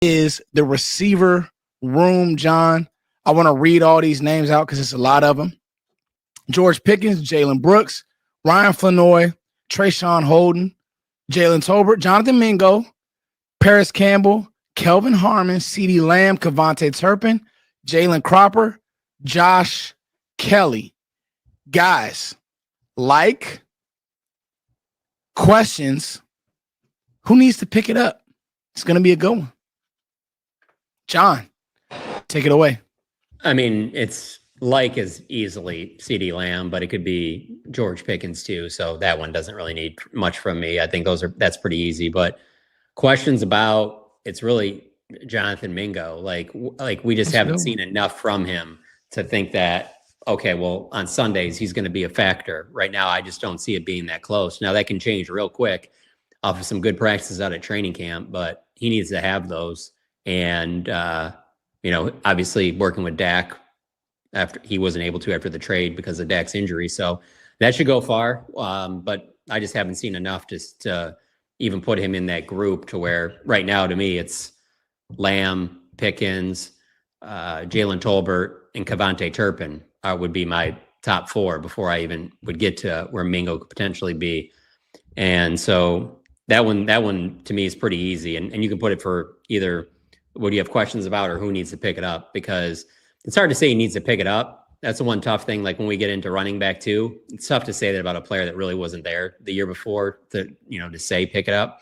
is the receiver room, John. I want to read all these names out because it's a lot of them. George Pickens, Jalen Brooks, Ryan Flanoy, Trayshawn Holden, Jalen Tolbert, Jonathan Mingo, Paris Campbell, Kelvin Harmon, CeeDee Lamb, Kevontae Turpin, Jalen Cropper, Josh Kelly. Guys, like, questions, who needs to pick it up? It's going to be a good one. John, take it away. I mean, it's like is easily CeeDee Lamb, but it could be George Pickens too. So that one doesn't really need much from me. I think that's pretty easy. But questions about, it's really Jonathan Mingo. Like we just haven't seen enough from him to think that, okay, well, on Sundays, he's going to be a factor. Right now, I just don't see it being that close. Now, that can change real quick off of some good practices out at training camp, but he needs to have those. And, obviously working with Dak after he wasn't able to after the trade because of Dak's injury. So that should go far. But I just haven't seen enough just to even put him in that group to where right now, to me, it's Lamb, Pickens, Jalen Tolbert, and Kevontae Turpin would be my top four before I even would get to where Mingo could potentially be. And so that one to me is pretty easy. And you can put it for either what do you have questions about or who needs to pick it up, because it's hard to say he needs to pick it up. That's the one tough thing. Like when we get into running back too, it's tough to say that about a player that really wasn't there the year before to say pick it up.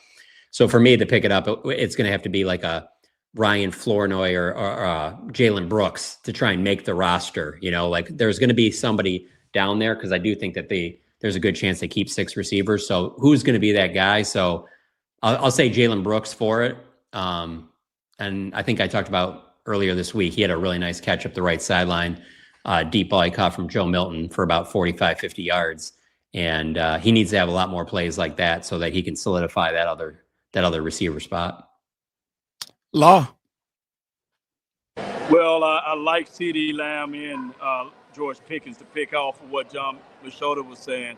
So for me to pick it up, it's going to have to be like a Ryan Flournoy or Jalen Brooks to try and make the roster. Like there's going to be somebody down there, because I do think that there's a good chance they keep 6 receivers. So who's going to be that guy? So I'll say Jalen Brooks for it. And I think I talked about earlier this week, he had a really nice catch up the right sideline, deep ball he caught from Joe Milton for about 45, 50 yards. And he needs to have a lot more plays like that so that he can solidify that other receiver spot. Law. Well, I like CeeDee Lamb and George Pickens to pick off of what John Machota was saying.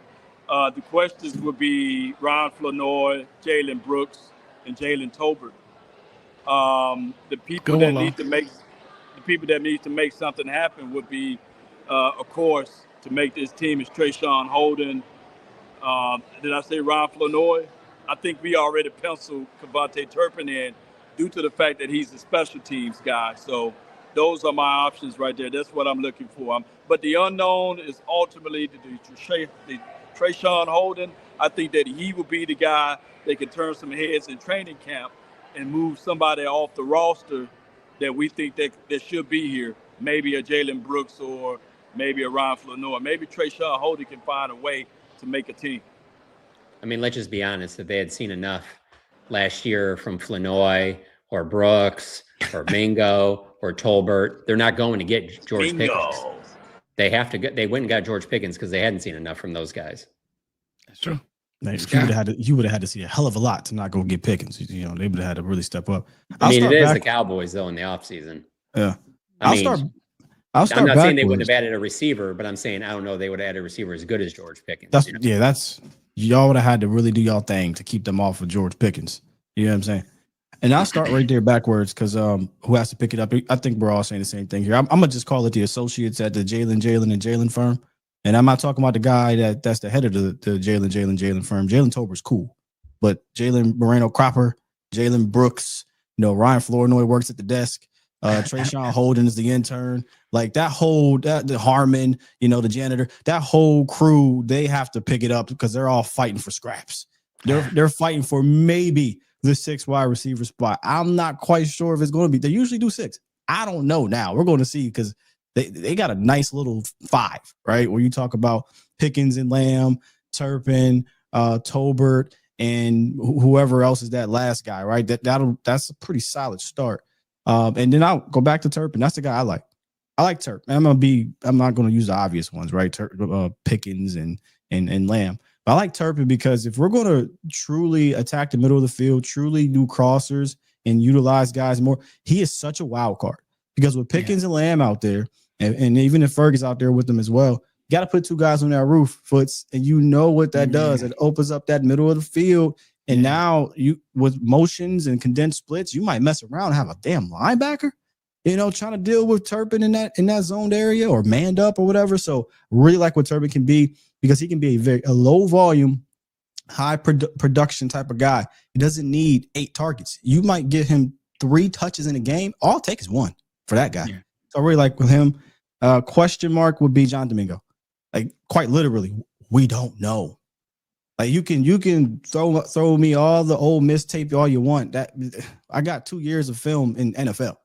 The questions would be Ryan Flanoy, Jalen Brooks, and Jalen Tolbert. The people that need to make something happen would be, of course, to make this team is Trayshawn Holden. Did I say Ryan Flanoy? I think we already penciled Kevontae Turpin in due to the fact that he's a special teams guy. So those are my options right there. That's what I'm looking for. But the unknown is ultimately the Trayshawn Holden. I think that he will be the guy that can turn some heads in training camp and move somebody off the roster that we think that should be here. Maybe a Jalen Brooks or maybe a Ryan Flanoy. Maybe Trayshawn Holden can find a way to make a team. I mean, let's just be honest. If they had seen enough last year from Flanoy or Brooks or Mingo or Tolbert, they're not going to get George Pickens. They have to get. They went and got George Pickens because they hadn't seen enough from those guys. That's true. You would have had to see a hell of a lot to not go get Pickens. They would have had to really step up. I mean, it is the Cowboys though in the offseason. Yeah. I'm not saying they wouldn't have added a receiver, but I'm saying I don't know they would have added a receiver as good as George Pickens. Y'all would have had to really do y'all thing to keep them off of George Pickens. You know what I'm saying? And I'll start right there backwards because who has to pick it up? I think we're all saying the same thing here. I'm gonna just call it the associates at the Jalen firm. And I'm not talking about the guy that's the head of the Jalen firm. Jalen Tolbert's cool. But Jalen Moreno Cropper, Jalen Brooks, Ryan Flournoy works at the desk. Trayshawn Holden is the intern. Like the Harmon, the janitor, that whole crew, they have to pick it up because they're all fighting for scraps. They're fighting for maybe the 6 wide receiver spot. I'm not quite sure if it's going to be. They usually do 6. I don't know now. We're going to see because they got a nice little 5, right? Where you talk about Pickens and Lamb, Turpin, Tolbert, and whoever else is that last guy, right? That's a pretty solid start. And then I'll go back to Turpin. That's the guy I like. I like Turpin. I'm not going to use the obvious ones, right? Pickens and Lamb. But I like Turpin because if we're going to truly attack the middle of the field, truly do crossers and utilize guys more, he is such a wild card. Because with Pickens and Lamb out there, and even if Ferg's out there with them as well, you got to put 2 guys on that roof, Foots, and what that does. It opens up that middle of the field, And now you with motions and condensed splits, you might mess around and have a damn linebacker, trying to deal with Turpin in that zoned area or manned up or whatever. So really like what Turpin can be, because he can be a low volume, high production type of guy. He doesn't need 8 targets. You might get him 3 touches in a game. All it takes is 1 for that guy. Yeah. So I really like with him. Question mark would be John Domingo. Like quite literally, we don't know. Like you can throw me all the old Miss tape all you want. That I got 2 years of film in NFL,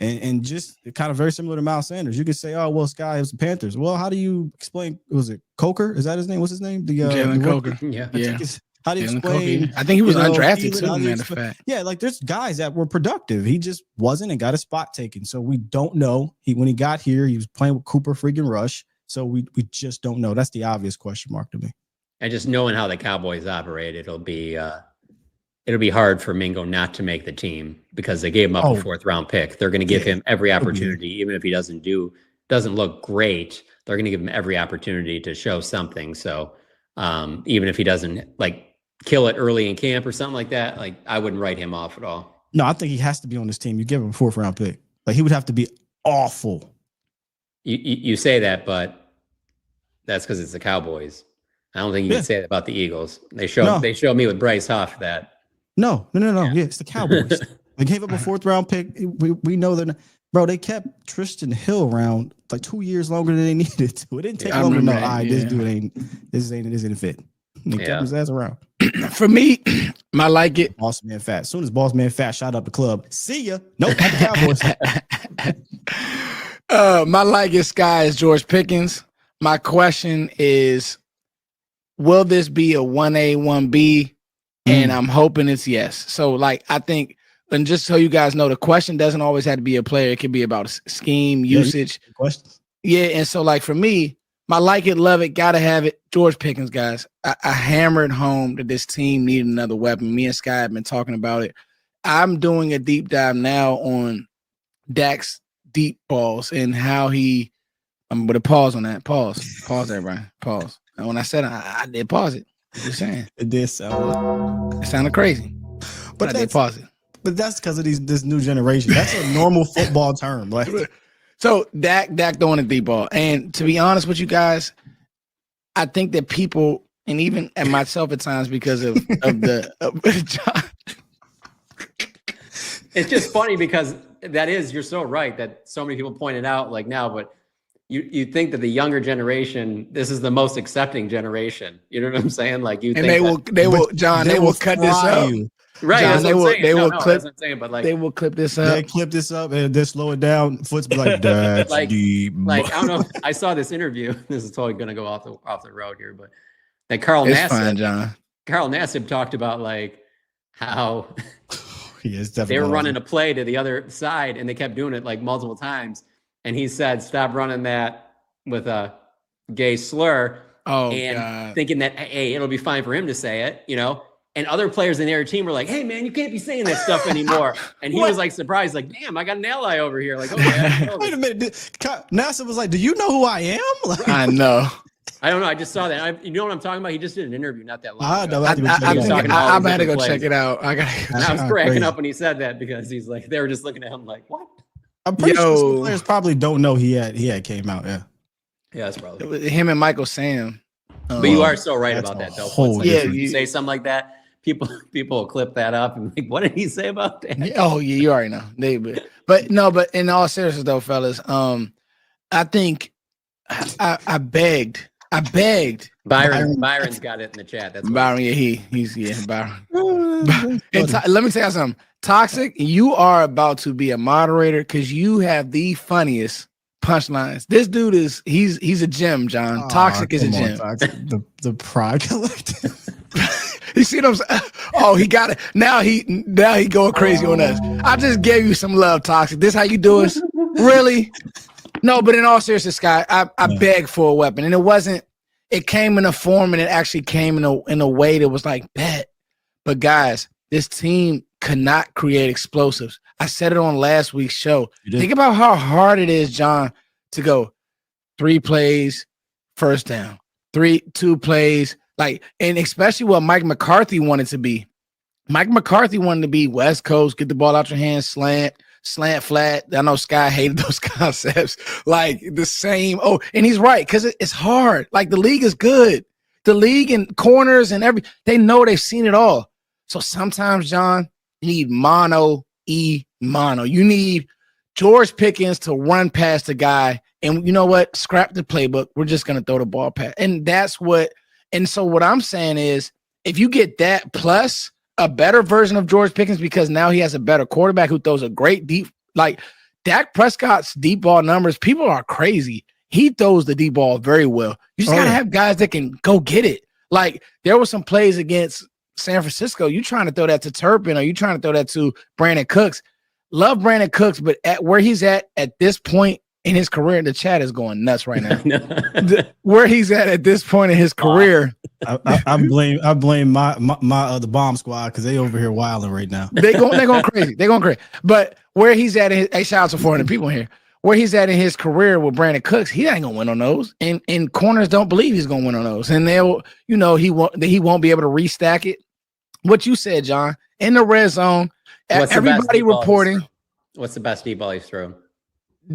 and just kind of very similar to Miles Sanders. You could say, oh well, Sky is the Panthers. Well, how do you explain? Was it Coker? Is that his name? What's his name? Jalen Coker. Yeah. How do you explain? I think he was undrafted too, matter of fact. Yeah, like there's guys that were productive. He just wasn't and got a spot taken. So we don't know. When he got here, he was playing with Cooper freaking Rush. So we just don't know. That's the obvious question mark to me. And just knowing how the Cowboys operate, it'll be hard for Mingo not to make the team because they gave him up a 4th round pick. They're going to give him every opportunity, even if he doesn't look great. They're going to give him every opportunity to show something. So even if he doesn't kill it early in camp or something like that, I wouldn't write him off at all. No, I think he has to be on this team. You give him a 4th round pick. He would have to be awful. You say that, but that's because it's the Cowboys. I don't think you can say that about the Eagles. They showed me with Bryce Huff that. No. Yeah, it's the Cowboys. They gave up a 4th round pick. We know that, bro. They kept Tristan Hill around 2 years longer than they needed to. It didn't take long to know. This dude isn't fit. They kept his ass around. For me, I like it. Boss man fat. As soon as Boss man fat shot up the club, see ya. Nope, not the Cowboys. My like it, Sky, is George Pickens. My question is, will this be a 1A, 1B? And I'm hoping it's yes. So, I think, and just so you guys know, the question doesn't always have to be a player. It could be about scheme, usage. Questions. Yeah, and so, for me, my like it, love it, gotta have it. George Pickens, guys. I hammered home that this team needed another weapon. Me and Sky have been talking about it. I'm doing a deep dive now on Dak's deep balls and how he. I'm with a pause on that. Pause there, Brian. Pause. And when I said I did pause it. I'm just saying. It did sound. It sounded crazy. But I did pause it. But that's because of this new generation. That's a normal football term. So Dak throwing a deep ball. And to be honest with you guys, I think that people, and even at myself at times, because of John. It's just funny because you're so right that so many people pointed out now, but you think that the younger generation, this is the most accepting generation. You know what I'm saying? They will cut this up. Right. John, they will clip. That's what I'm saying, but they will clip this up. They clip this up and then slow it down. Foot's be that's deep. I don't know. I saw this interview. This is totally going to go off the road here, but that Carl Nassib talked about how they were running a play to the other side and they kept doing it multiple times. And he said, stop running that with a gay slur. Thinking that, hey, it'll be fine for him to say it, And other players in their team were like, hey, man, you can't be saying that stuff anymore. And he was surprised, damn, I got an ally over here. Okay. Wait a minute. NASA was like, do you know who I am? I know. I don't know. I just saw that. You know what I'm talking about? He just did an interview not that long ago. I'm about to go check it out. And I was cracking up when he said that because he's they were just looking at him what? I'm pretty sure some players probably don't know he had came out. Yeah, that's probably it was him and Michael Sam. But you are so right about that, though. You say something like that, people will clip that up and what did he say about that? Oh yeah, you already know. But in all seriousness, though, fellas, I think I begged. Byron's got it in the chat. That's Byron. Yeah, he's Byron. Let me tell you something. Toxic, you are about to be a moderator because you have the funniest punchlines. This dude he's a gem, John. Toxic is a gem. The Pride Collective. You see what I'm saying? Oh, he got it. Now he going crazy on us. I just gave you some love, Toxic. This how you do us? Really? No, but in all seriousness, Sky, I begged for a weapon, and it came in a form, and it actually came in a way that was bet. But guys, this team could not create explosives. I said it on last week's show. Think about how hard it is, John, to go 3 plays, first down, 2 plays, and especially what Mike McCarthy wanted to be. Mike McCarthy wanted to be West Coast, get the ball out your hands, slant flat. I know Sky hated those concepts. Like the same. Oh, and he's right, because it's hard. Like the league is good. The league and corners and they know they've seen it all. So sometimes, John, you need mono. You need George Pickens to run past the guy. And you know what? Scrap the playbook. We're just going to throw the ball past. And so what I'm saying is, if you get that plus a better version of George Pickens, because now he has a better quarterback who throws a great deep, like Dak Prescott's deep ball numbers, people are crazy. He throws the deep ball very well. You just got to have guys that can go get it. Like there were some plays against San Francisco. You trying to throw that to Turpin, or you trying to throw that to Brandon Cooks. Love Brandon Cooks, but at where he's at this point in his career, the chat is going nuts right now. Where he's at this point in his career, I blame my the bomb squad, because they over here wilding right now. They're going crazy. They're going crazy. But where he's at, shout out to 400 people here. Where he's at in his career with Brandon Cooks, he ain't gonna win on those. And corners don't believe he's gonna win on those. And they'll, he won't be able to restack it. What you said, John, in the red zone, everybody reporting. What's the best deep ball he's thrown?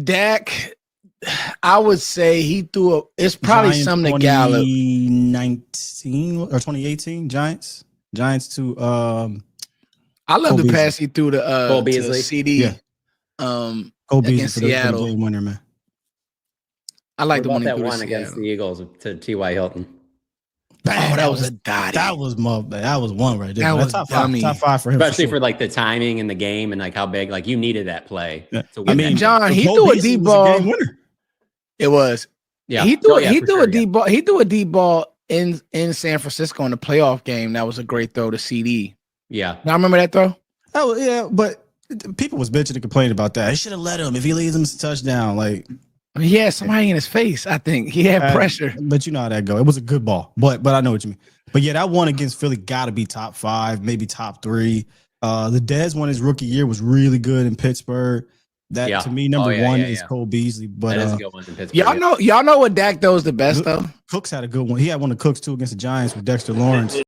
Dak, I would say he threw it's probably Giants something to Gallup. 2019 or 2018 Giants to I love the pass he threw to Cole Beasley. CD. Yeah. Cole Against Beasley Seattle. for the game winner, man. I like the one that he threw one to against Seattle. the Eagles to T.Y. Hilton. Oh, that was a dot. That was one right there. That was top dummy. five for him, Especially for for like the timing in the game and like how big, like you needed that play. Yeah. To win I mean, that John, game. he Cole threw a Beasley deep was ball. game winner. It was. Yeah, He threw for sure, deep ball. He threw a deep ball in San Francisco in the playoff game. That was a great throw to CD. Yeah. Now remember that throw? Oh yeah, but people was bitching and complaining about that. He should have let him. If he leads him a touchdown, like He had somebody in his face. I think he had pressure. But you know how that go. It was a good ball, but I know what you mean. But yeah, that one against Philly got to be top 5, maybe top 3. The Dez one his rookie year was really good in Pittsburgh. That to me, number one is Cole Beasley. But that is a good one in Pittsburgh. Y'all know what Dak throws the best though. Cooks had a good one. He had one of Cooks too against the Giants with Dexter Lawrence.